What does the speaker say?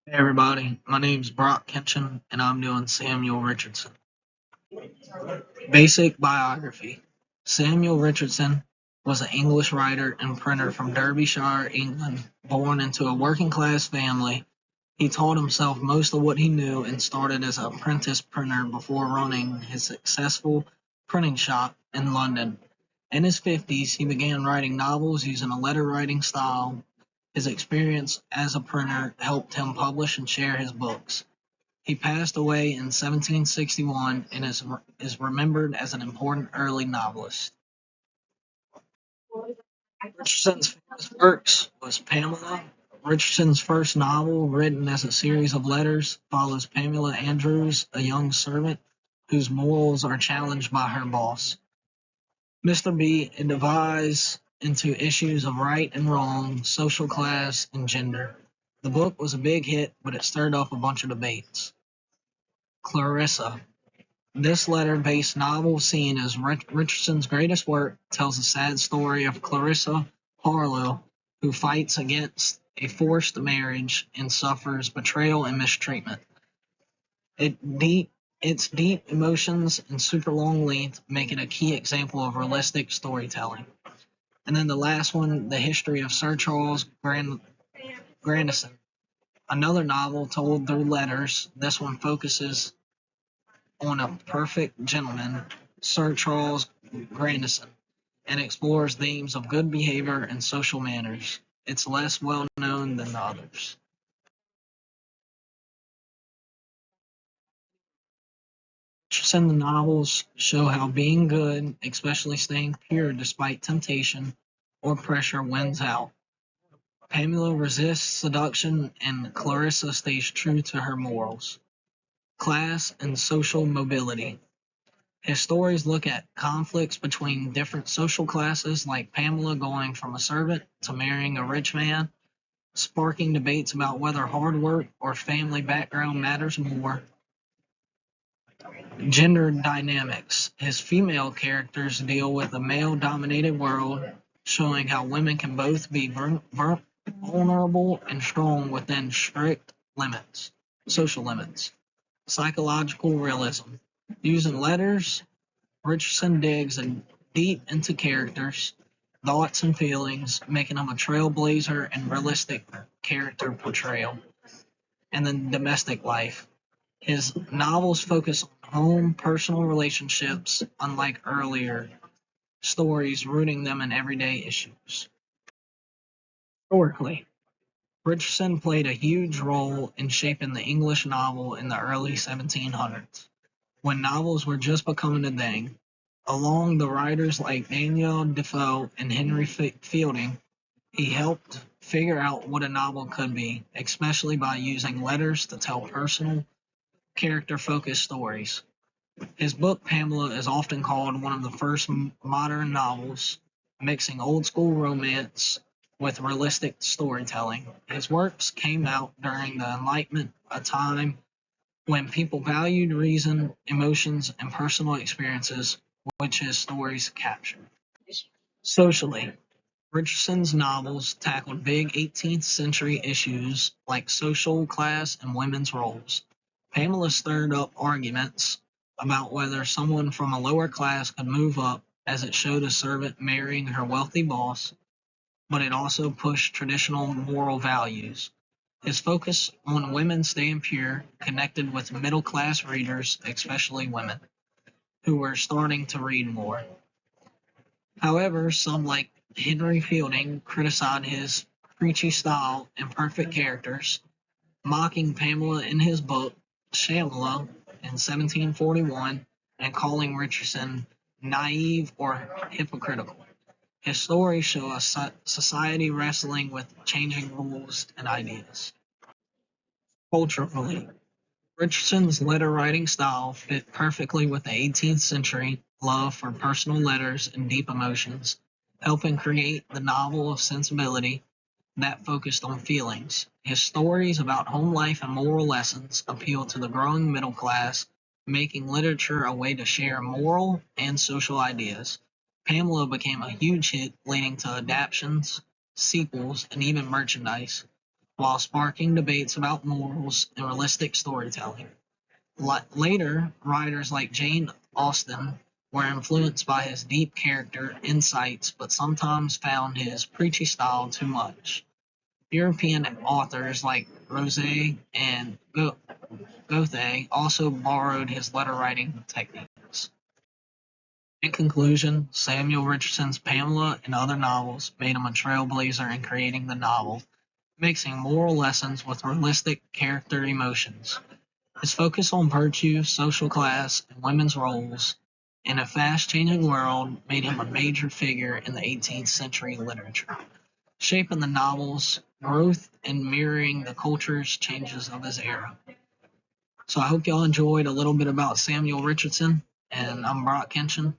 Hey everybody, my name's Brock Kinchen and I'm doing Samuel Richardson. Basic biography. Samuel Richardson was an English writer and printer from Derbyshire, England. Born into a working class family, he taught himself most of what he knew and started as an apprentice printer before running his successful printing shop in London. In his 50s, he began writing novels using a letter writing style. His experience as a printer helped him publish and share his books. He passed away in 1761 and is remembered as an important early novelist. Richardson's famous works was Pamela. Richardson's first novel, written as a series of letters, follows Pamela Andrews, a young servant whose morals are challenged by her boss. Mr. B. It divides into issues of right and wrong, social class, and gender. The book was a big hit, but it stirred up a bunch of debates. Clarissa. This letter-based novel, seen as Richardson's greatest work, tells the sad story of Clarissa Harlowe, who fights against a forced marriage and suffers betrayal and mistreatment. It deep, its deep emotions and super long length make it a key example of realistic storytelling. And then the last one, The History of Sir Charles Grandison, another novel told through letters. This one focuses on a perfect gentleman, Sir Charles Grandison, and explores themes of good behavior and social manners. It's less well known than the others. Richardson novels show how being good, especially staying pure despite temptation or pressure, wins out. Pamela resists seduction and Clarissa stays true to her morals. Class and social mobility. His stories look at conflicts between different social classes, like Pamela going from a servant to marrying a rich man, sparking debates about whether hard work or family background matters more. Gender dynamics. His female characters deal with a male dominated world, showing how women can both be vulnerable and strong within strict limits, social limits. Psychological realism. Using letters, Richardson digs deep into characters, thoughts, and feelings, making them a trailblazer and realistic character portrayal. And then domestic life. His novels focus on home, personal relationships, unlike earlier stories rooting them in everyday issues. Historically, Richardson played a huge role in shaping the English novel in the early 1700s, when novels were just becoming a thing. Along the writers like Daniel Defoe and Henry Fielding, he helped figure out what a novel could be, especially by using letters to tell personal, character-focused stories. His book Pamela is often called one of the first modern novels, mixing old-school romance with realistic storytelling. His works came out during the Enlightenment, a time when people valued reason, emotions, and personal experiences, which his stories capture. Socially, Richardson's novels tackled big 18th century issues like social class and women's roles. Pamela stirred up arguments about whether someone from a lower class could move up, as it showed a servant marrying her wealthy boss, but it also pushed traditional moral values. His focus on women staying pure connected with middle class readers, especially women, who were starting to read more. However, some like Henry Fielding criticized his preachy style and perfect characters, mocking Pamela in his book Shamala in 1741 and calling Richardson naive or hypocritical. His stories show a society wrestling with changing rules and ideas. Culturally, Richardson's letter-writing style fit perfectly with the 18th century love for personal letters and deep emotions, helping create the novel of sensibility that focused on feelings. His stories about home life and moral lessons appeal to the growing middle class, making literature a way to share moral and social ideas. Pamela became a huge hit, leading to adaptations, sequels, and even merchandise. while sparking debates about morals and realistic storytelling. Later, writers like Jane Austen were influenced by his deep character insights but sometimes found his preachy style too much. European authors like Rosé and Goethe also borrowed his letter writing techniques. In conclusion, Samuel Richardson's Pamela and other novels made him a trailblazer in creating the novel, mixing moral lessons with realistic character emotions. His focus on virtue, social class, and women's roles in a fast-changing world made him a major figure in the 18th century literature, shaping the novel's growth and mirroring the culture's changes of his era. So I hope y'all enjoyed a little bit about Samuel Richardson, and I'm Brock Kinchen.